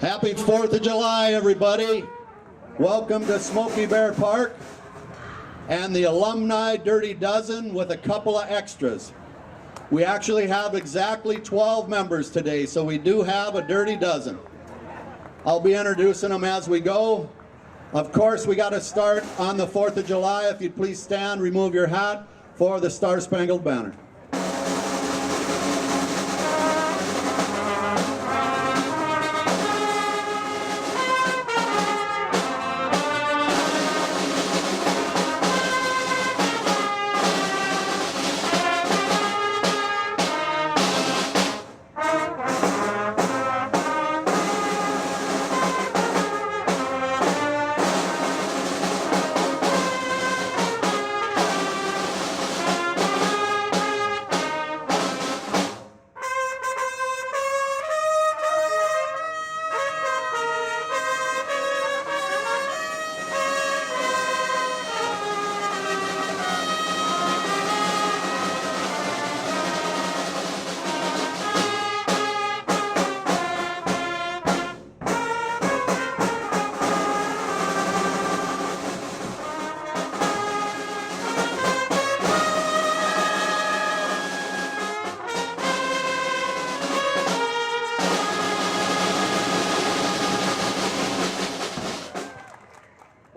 Happy 4th of July, everybody. Welcome to Smoky Bear Park and the Alumni Dirty Dozen with a couple of extras. We actually have exactly 12 members today, so we do have a Dirty Dozen. I'll be introducing them as we go. Of course, we got to start on the 4th of July. If you'd please stand, remove your hat for the Star Spangled Banner.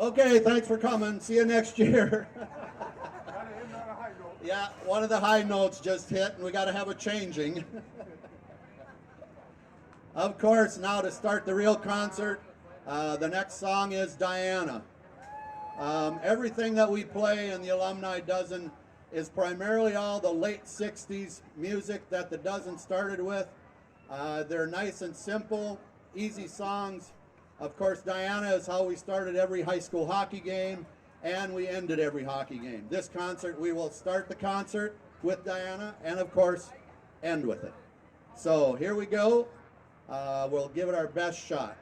Okay, thanks for coming. See you next year. Yeah, one of the high notes just hit, and we got to have a changing. Of course, now to start the real concert, the next song is Diana. Everything that we play in the Alumni Dozen is primarily all the late 60s music that the Dozen started with. They're nice and simple, easy songs. Of course, Diana is how we started every high school hockey game, and we ended every hockey game. This concert, we will start the concert with Diana, and of course, end with it. So here we go. We'll give it our best shot.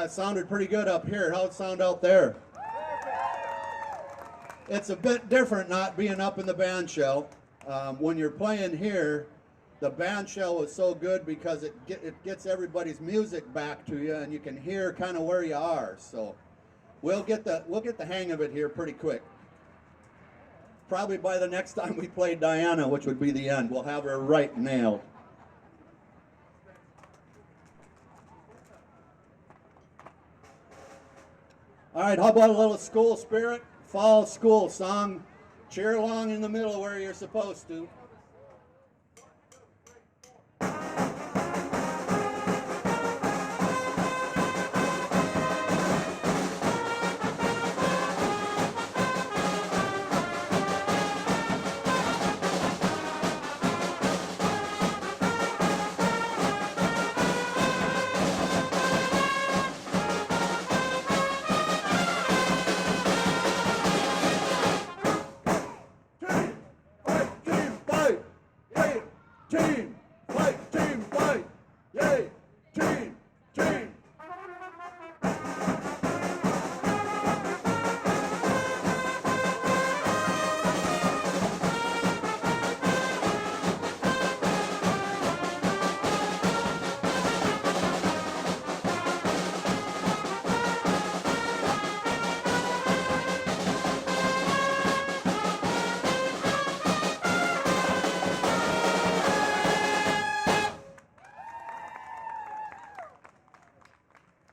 it sounded pretty good up here. How'd it sound out there? It's a bit different not being up in the band shell. When you're playing here, the band shell was so good because it gets everybody's music back to you, and you can hear kind of where you are. So we'll get the hang of it here pretty quick. Probably by the next time we play Diana, which would be the end, we'll have her right nailed. All right, how about a little school spirit? Fall school song. Cheer along in the middle where you're supposed to.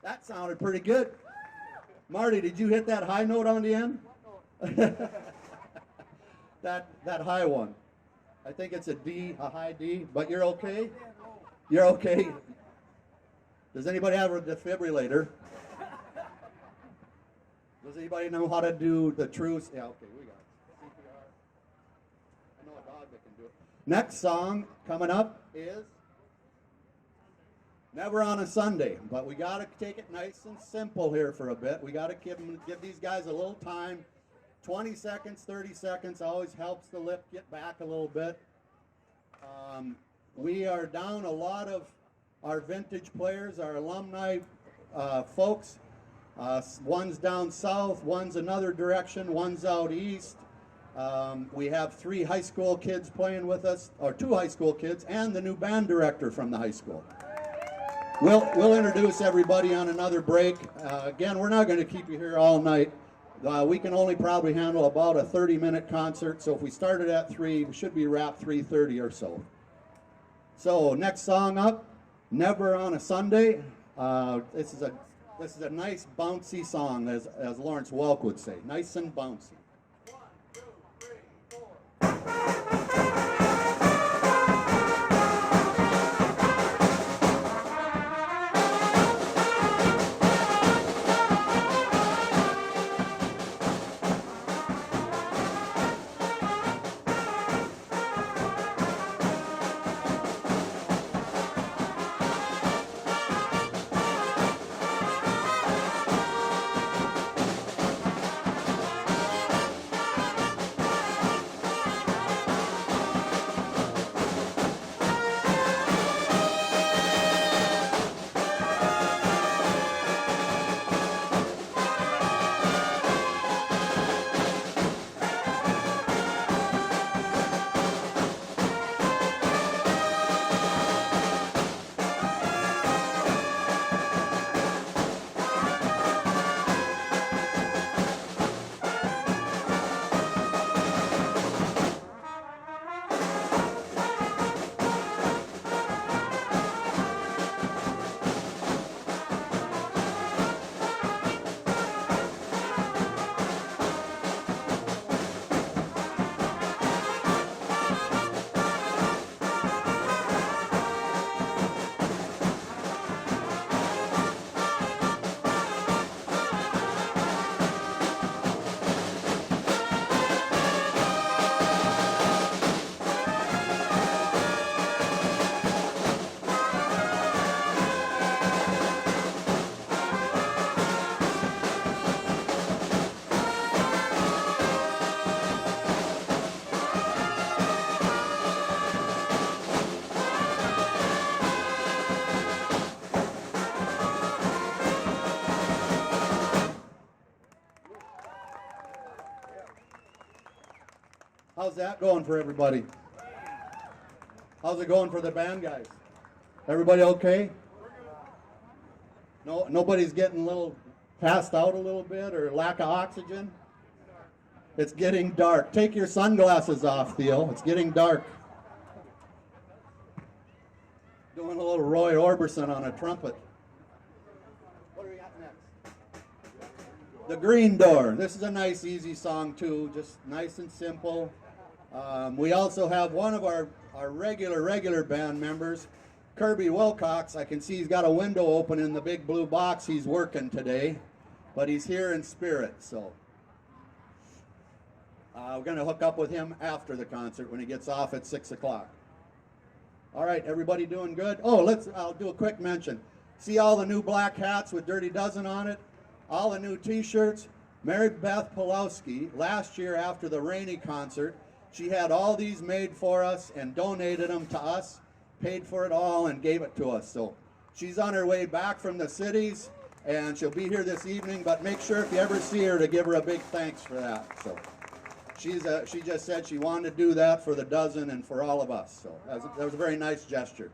That sounded pretty good. Marty, did you hit that high note on the end? that high one. I think it's a D, a high D, but you're okay? You're okay? Does anybody have a defibrillator? Does anybody know how to do the true? Yeah, okay, we got it. CPR. I know a dog that can do it. Next song coming up is Never on a Sunday, but we got to take it nice and simple here for a bit. We got to give these guys a little time. 20 seconds, 30 seconds always helps the lift get back a little bit. We are down a lot of our vintage players, our alumni folks. One's down south, one's another direction, one's out east. We have 3 high school kids playing with us, or 2 high school kids, and the new band director from the high school. We'll introduce everybody on another break. Again, we're not going to keep you here all night. We can only probably handle about a 30-minute concert, so if we started at 3, we should be wrapped 3:30 or so. So next song up, Never on a Sunday. This is a nice bouncy song, as Lawrence Welk would say, nice and bouncy. 1, 2, 3, 4. How's that going for everybody? How's it going for the band guys? Everybody okay? No, nobody's getting a little passed out a little bit or lack of oxygen? It's getting dark. Take your sunglasses off, Theo. It's getting dark. Doing a little Roy Orbison on a trumpet. What do we got next? The Green Door. This is a nice, easy song, too. Just nice and simple. We also have one of our regular band members, Kirby Wilcox. I can see he's got a window open in the big blue box. He's working today, but he's here in spirit, so we're going to hook up with him after the concert when he gets off at 6 o'clock. All right, everybody doing good? Oh, I'll do a quick mention. See all the new black hats with Dirty Dozen on it? All the new t-shirts? Mary Beth Pulowski, last year after the Rainy concert, she had all these made for us and donated them to us, paid for it all and gave it to us. So she's on her way back from the cities and she'll be here this evening, but make sure if you ever see her to give her a big thanks for that. So she just said she wanted to do that for the dozen and for all of us. So that was a very nice gesture.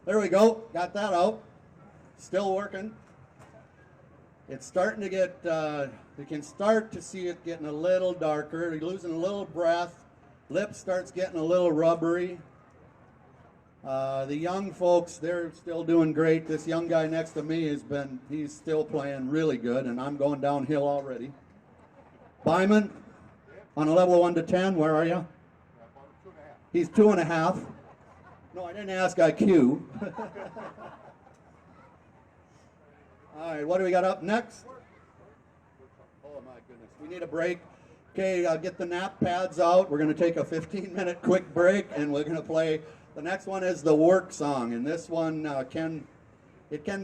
There we go, got that out. Still working. It's starting to get, you can start to see it getting a little darker. You're losing a little breath. Lip starts getting a little rubbery. The young folks, they're still doing great. This young guy next to me he's still playing really good, and I'm going downhill already. Byman, on a level of 1 to 10, where are you? He's 2.5. No, I didn't ask IQ. All right, what do we got up next? Oh my goodness, we need a break. Okay, get the nap pads out. We're going to take a 15-minute quick break, and we're going to play. The next one is the work song, and this one can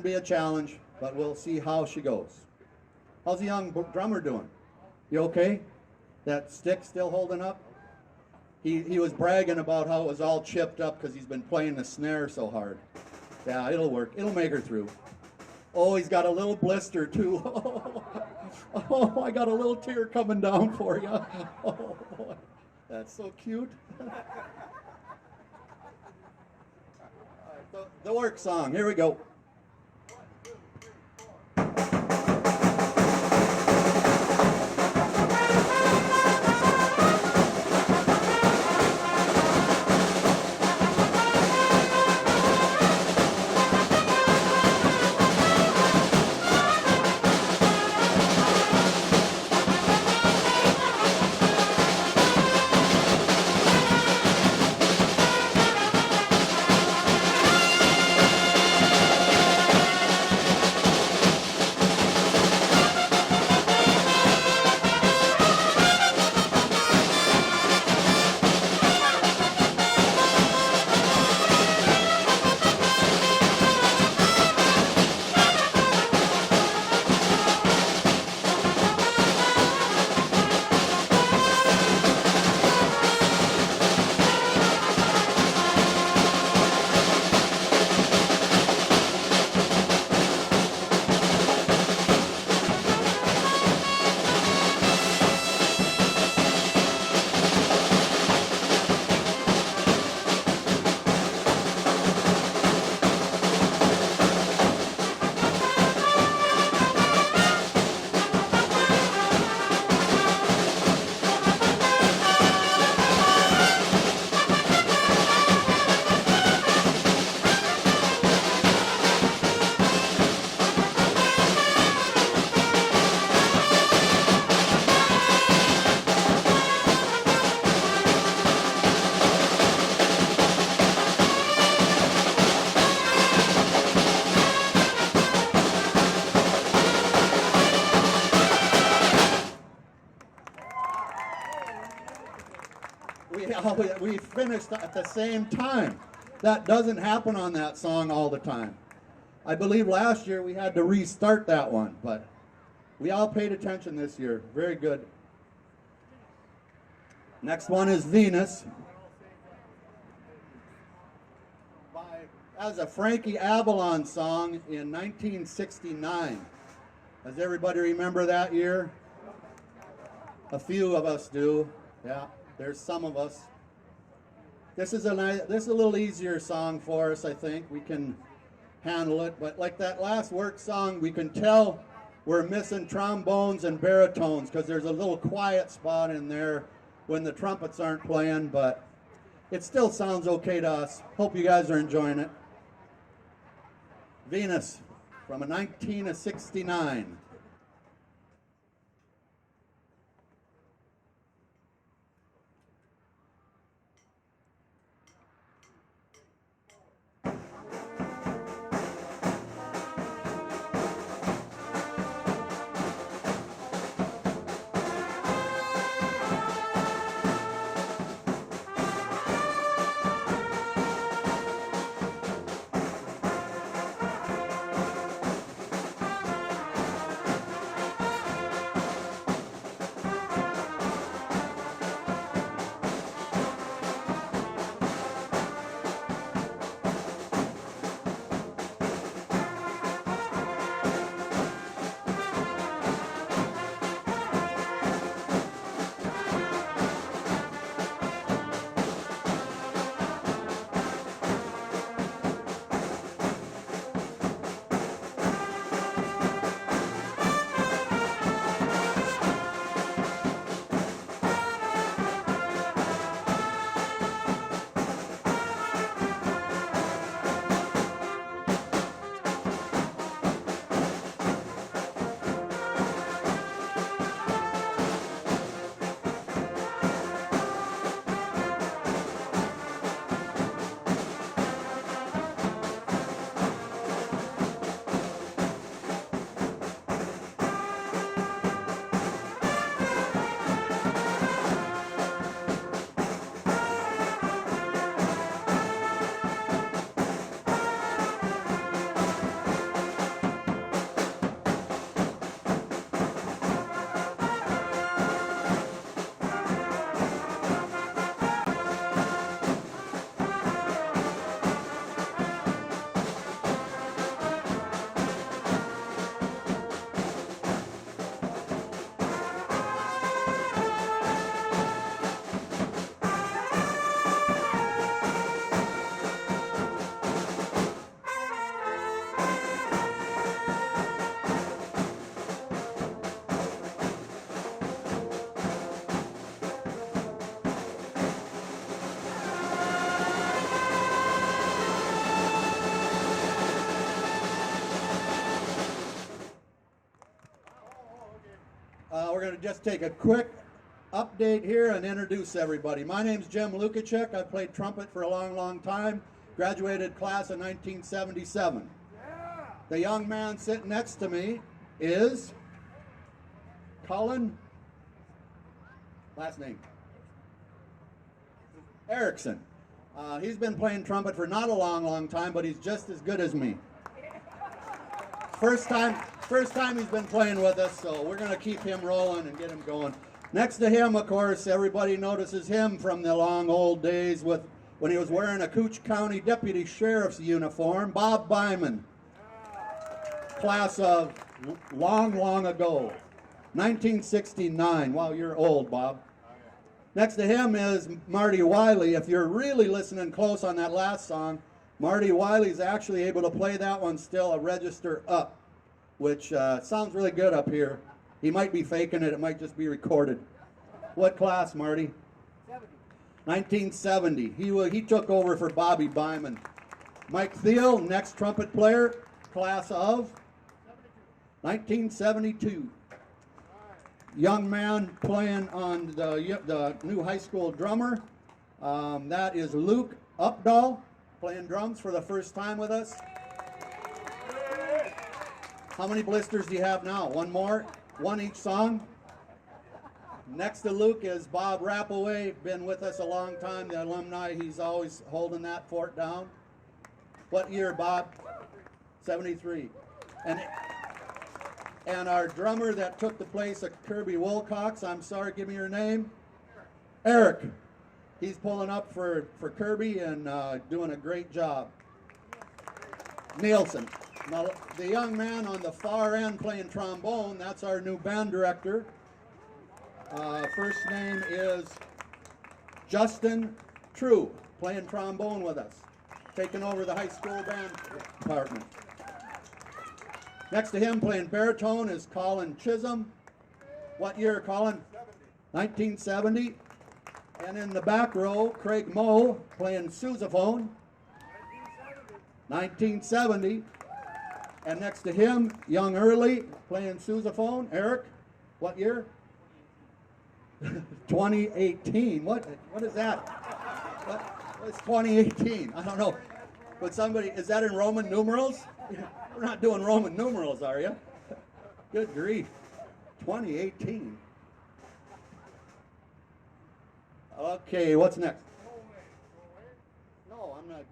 be a challenge, but we'll see how she goes. How's the young drummer doing? You okay? That stick still holding up? He was bragging about how it was all chipped up because he's been playing the snare so hard. Yeah, it'll work. It'll make her through. Oh, he's got a little blister too. Oh, I got a little tear coming down for you. Oh, that's so cute. The work song. Here we go. we finished at the same time. That doesn't happen on that song all the time. I believe last year we had to restart that one, but we all paid attention this year. Very good. Next one is Venus. As a Frankie Avalon song in 1969. Does everybody remember that year? A few of us do. Yeah, there's some of us. This is a little easier song for us, I think. We can handle it, but like that last work song, we can tell we're missing trombones and baritones because there's a little quiet spot in there when the trumpets aren't playing, but it still sounds okay to us. Hope you guys are enjoying it. Venus from a 1969. We're going to just take a quick update here and introduce everybody. My name's Jim Lukacek. I've played trumpet for a long, long time. Graduated class in 1977. Yeah. The young man sitting next to me is Colin, last name, Erickson. He's been playing trumpet for not a long, long time, but he's just as good as me. First time he's been playing with us, so we're going to keep him rolling and get him going. Next to him, of course, everybody notices him from the long old days when he was wearing a Cooch County Deputy Sheriff's uniform, Bob Byman. Class of long, long ago, 1969. Wow, you're old, Bob. Next to him is Marty Wiley. If you're really listening close on that last song, Marty Wiley's actually able to play that one still a register up, which sounds really good up here. He might be faking it. It might just be recorded. What class, Marty? 1970. He took over for Bobby Byman. Mike Thiel, next trumpet player, class of 1972. Young man playing on the new high school drummer. That is Luke Updahl, playing drums for the first time with us. How many blisters do you have now? One more? One each song? Next to Luke is Bob Rappaway, been with us a long time, the alumni. He's always holding that fort down. What year, Bob? 73. And our drummer that took the place of Kirby Wilcox, I'm sorry, give me your name. Eric. He's pulling up for Kirby and doing a great job. Nielsen. Now, the young man on the far end playing trombone, that's our new band director. First name is Justin True, playing trombone with us, taking over the high school band department. Next to him playing baritone is Colin Chisholm. What year, Colin? 1970. And in the back row, Craig Moe playing sousaphone. 1970. And next to him, young Early playing sousaphone. Eric, what year? 2018. What is that? What's 2018? I don't know. But somebody, is that in Roman numerals? We're not doing Roman numerals, are you? Good grief. 2018. Okay, what's next? No, I'm not.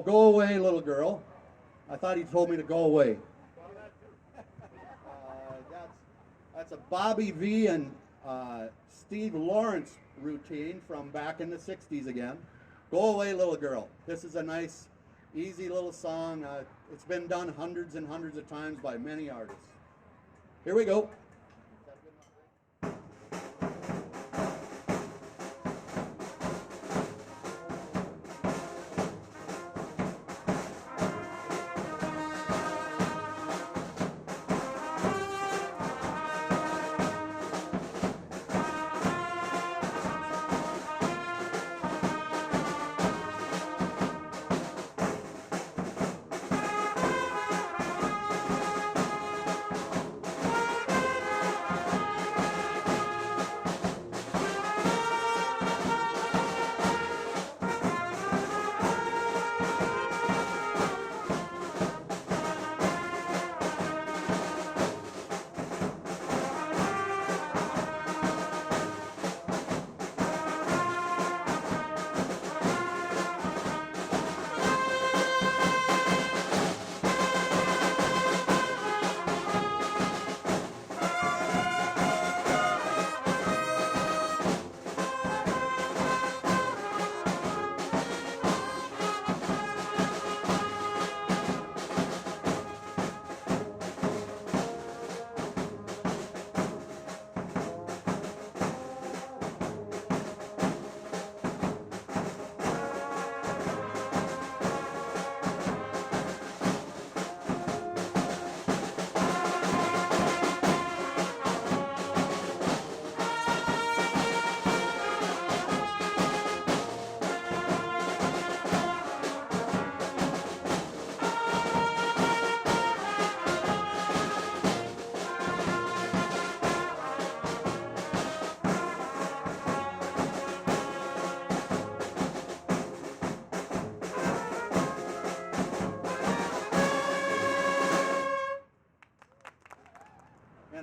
Go away, little girl. I thought he told me to go away. That's a Bobby V and Steve Lawrence routine from back in the 60s again. Go away, little girl. This is a nice, easy little song. It's been done hundreds and hundreds of times by many artists. Here we go.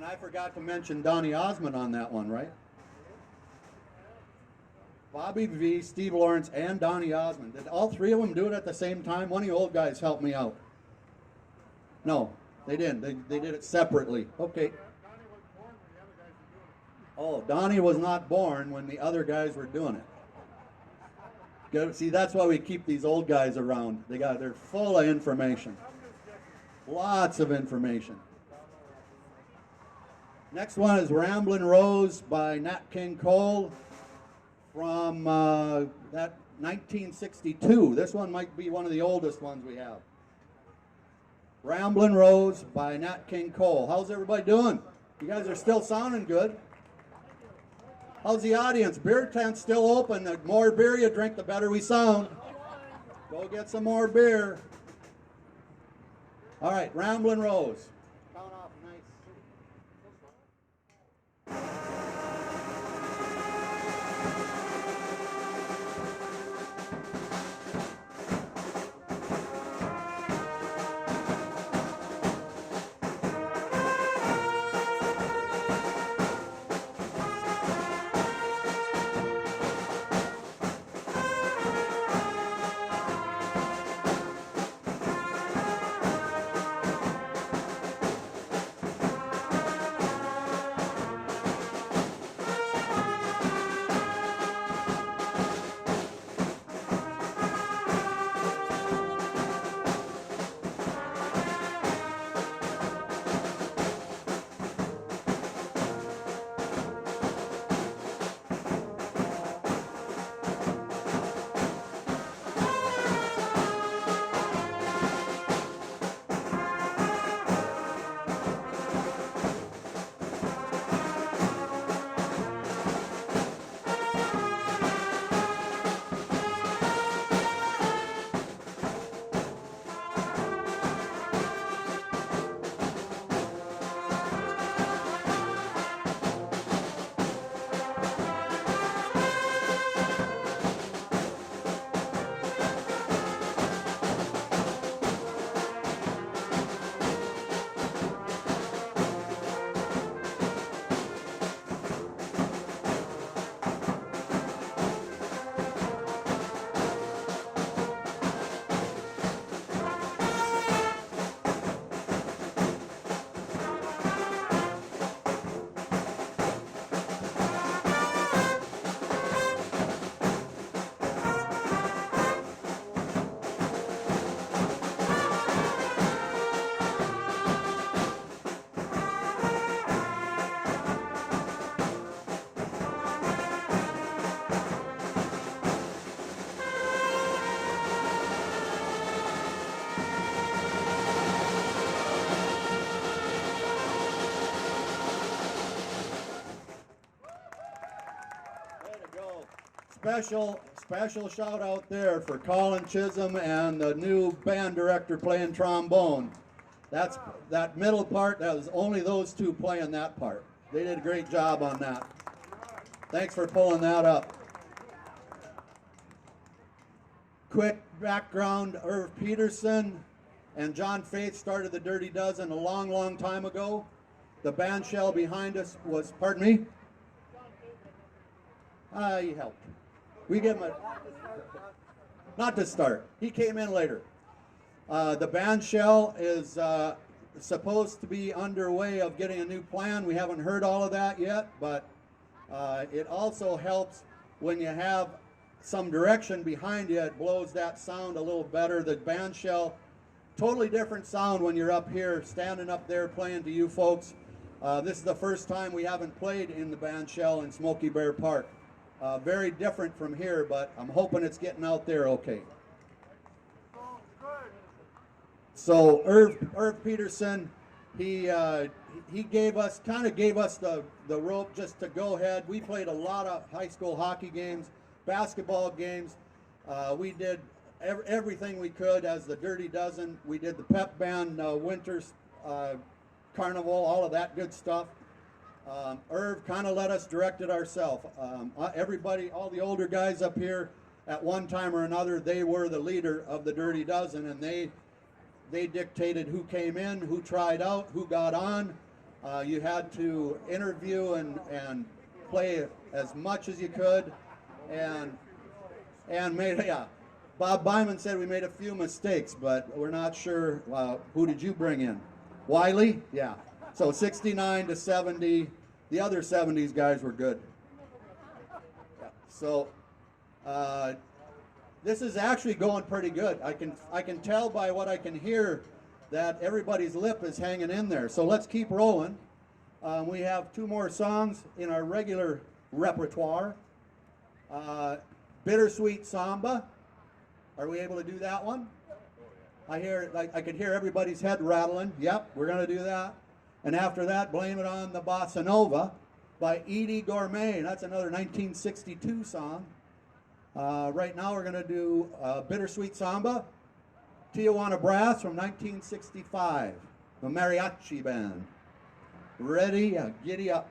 I forgot to mention Donny Osmond on that one, right? Bobby V, Steve Lawrence, and Donny Osmond. Did all three of them do it at the same time? One of you old guys helped me out. No, they didn't. They did it separately. Okay. Oh, Donnie was not born when the other guys were doing it. Good. See, that's why we keep these old guys around. They're full of information. Lots of information. Next one is Ramblin' Rose by Nat King Cole from that 1962. This one might be one of the oldest ones we have. Ramblin' Rose by Nat King Cole. How's everybody doing? You guys are still sounding good. How's the audience? Beer tent's still open. The more beer you drink, the better we sound. Go get some more beer. All right, Ramblin' Rose. Count off nice. special shout out there for Colin Chisholm and the new band director playing trombone. That middle part, that was only those two playing that part. They did a great job on that. Thanks for pulling that up. Quick background, Irv Peterson and John Faith started the Dirty Dozen a long, long time ago. The band shell behind us was, pardon me? He helped. We give him a, not to start. He came in later. The band shell is supposed to be underway of getting a new plan. We haven't heard all of that yet, but it also helps when you have some direction behind you. It blows that sound a little better. The band shell, totally different sound when you're up here, standing up there playing to you folks. This is the first time we haven't played in the band shell in Smoky Bear Park. Very different from here, but I'm hoping it's getting out there okay. So Irv Peterson, he gave us the rope just to go ahead. We played a lot of high school hockey games, basketball games. We did everything we could as the Dirty Dozen. We did the pep band, Winters Carnival, all of that good stuff. Irv kind of let us direct it ourselves. Everybody, all the older guys up here, at one time or another, they were the leader of the Dirty Dozen, and they dictated who came in, who tried out, who got on. You had to interview and play as much as you could, and made, yeah. Bob Byman said we made a few mistakes, but we're not sure. Who did you bring in? Wiley? Yeah. So 69 to 70, the other 70s guys were good. Yeah. So this is actually going pretty good. I can tell by what I can hear that everybody's lip is hanging in there. So let's keep rolling. We have two more songs in our regular repertoire. Bittersweet Samba. Are we able to do that one? I could hear everybody's head rattling. Yep, we're going to do that. And after that, Blame It on the Bossa Nova by Edie Gourmet. That's another 1962 song. Right now we're going to do Bittersweet Samba, Tijuana Brass from 1965, the Mariachi Band. Ready? Giddy up.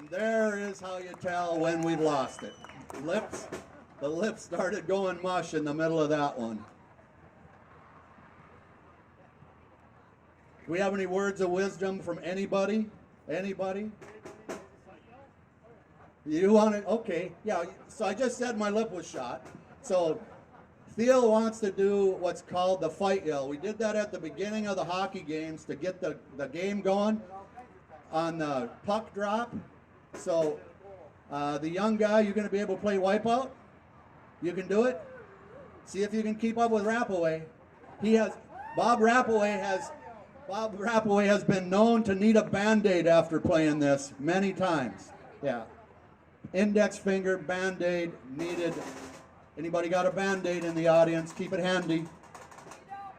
There is how you tell when we've lost it. The lips started going mush in the middle of that one. Do we have any words of wisdom from anybody? Anybody? You want it? Okay. Yeah, so I just said my lip was shot. So Theo wants to do what's called the fight yell. We did that at the beginning of the hockey games to get the game going on the puck drop. So the young guy, you're going to be able to play wipeout? You can do it? See if you can keep up with Rappaway. Bob Rappaway has been known to need a Band-Aid after playing this many times. Yeah. Index finger, Band-Aid needed. Anybody got a Band-Aid in the audience? Keep it handy.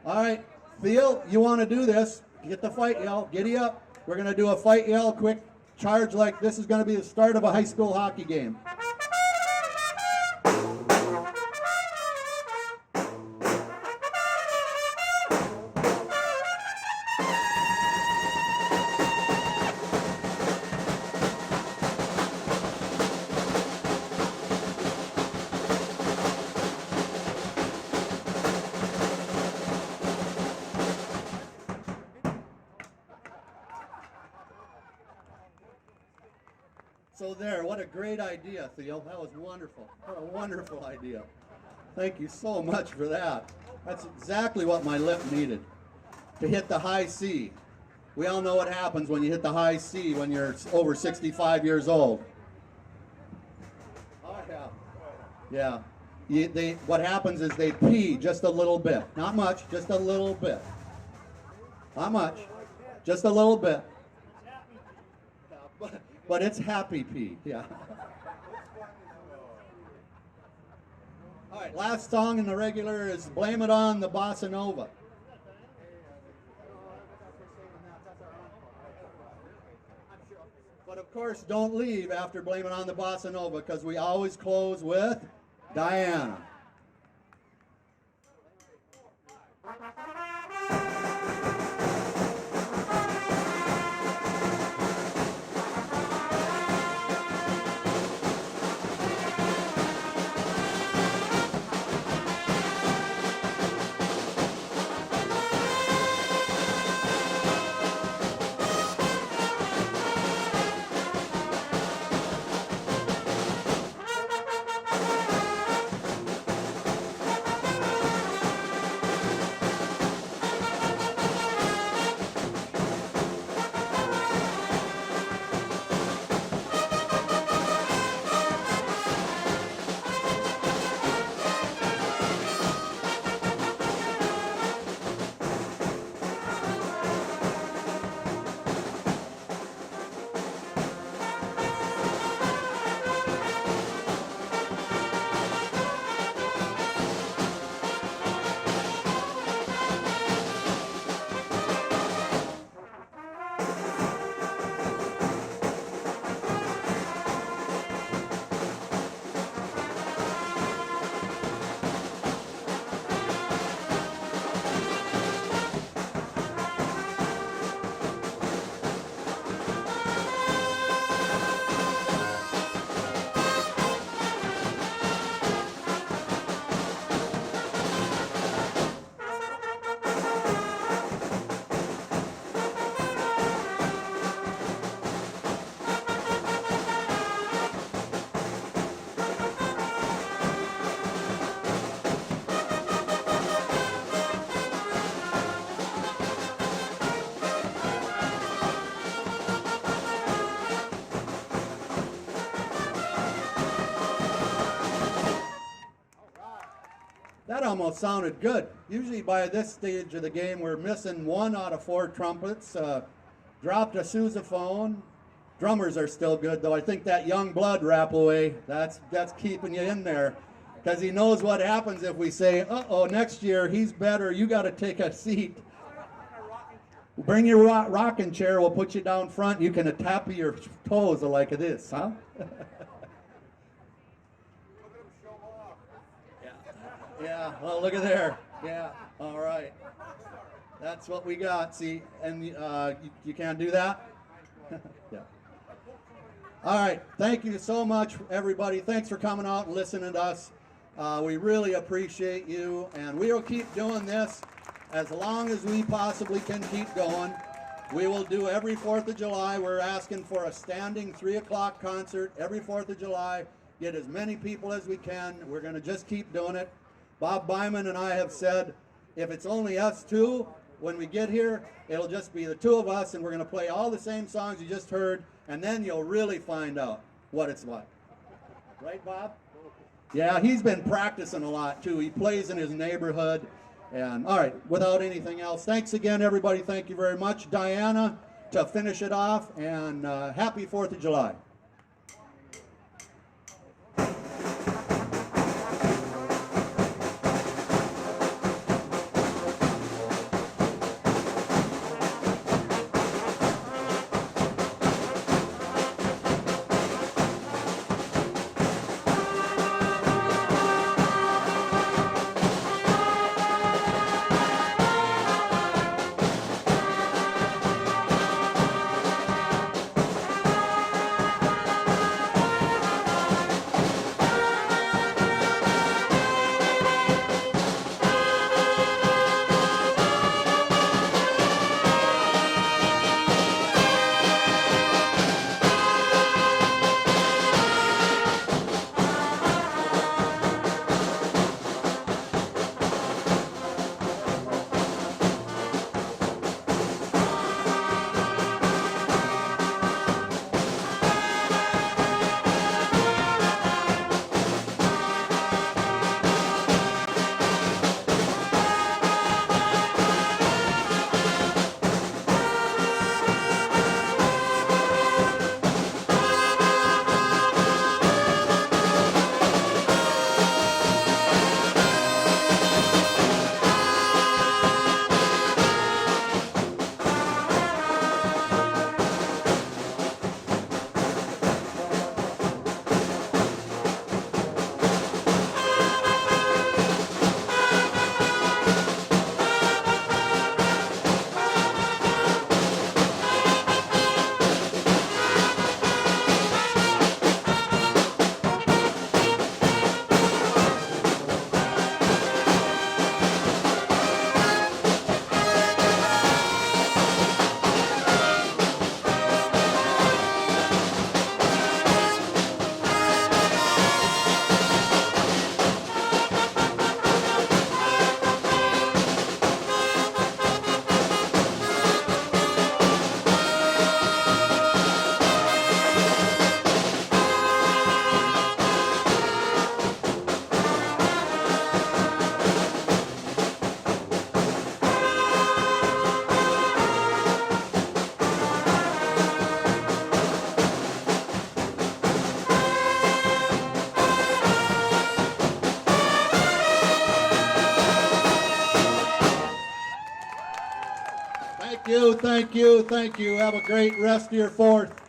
All right, Theo, you want to do this. Get the fight yell. Giddy up. We're going to do a fight yell, quick charge like this is going to be the start of a high school hockey game. So there, what a great idea, Theo. That was wonderful. What a wonderful idea. Thank you so much for that. That's exactly what my lip needed, to hit the high C. We all know what happens when you hit the high C when you're over 65 years old. Oh, yeah. Yeah. What happens is they pee just a little bit. Not much, just a little bit. Not much, just a little bit. But it's happy pee, yeah. All right, last song in the regular is Blame It On the Bossa Nova. But of course, don't leave after Blame It On the Bossa Nova, because we always close with Diana. That almost sounded good. Usually by this stage of the game, we're missing 1 out of 4 trumpets. Dropped a sousaphone. Drummers are still good, though. I think that young blood Rappaway, that's keeping you in there, because he knows what happens if we say, uh-oh, next year he's better, you got to take a seat. Bring your rocking chair, we'll put you down front. You can tap your toes like this, huh? Yeah, well, look at there. Yeah, all right. That's what we got, see? And you can't do that? Yeah. All right, thank you so much, everybody. Thanks for coming out and listening to us. We really appreciate you, and we will keep doing this as long as we possibly can keep going. We will do every 4th of July. We're asking for a standing 3 o'clock concert every 4th of July. Get as many people as we can. We're going to just keep doing it. Bob Byman and I have said, if it's only us two, when we get here, it'll just be the two of us, and we're going to play all the same songs you just heard, and then you'll really find out what it's like. Right, Bob? Yeah, he's been practicing a lot, too. He plays in his neighborhood. And all right, without anything else, thanks again, everybody. Thank you very much. Diana, to finish it off, and happy 4th of July. Thank you. Have a great rest of your 4th.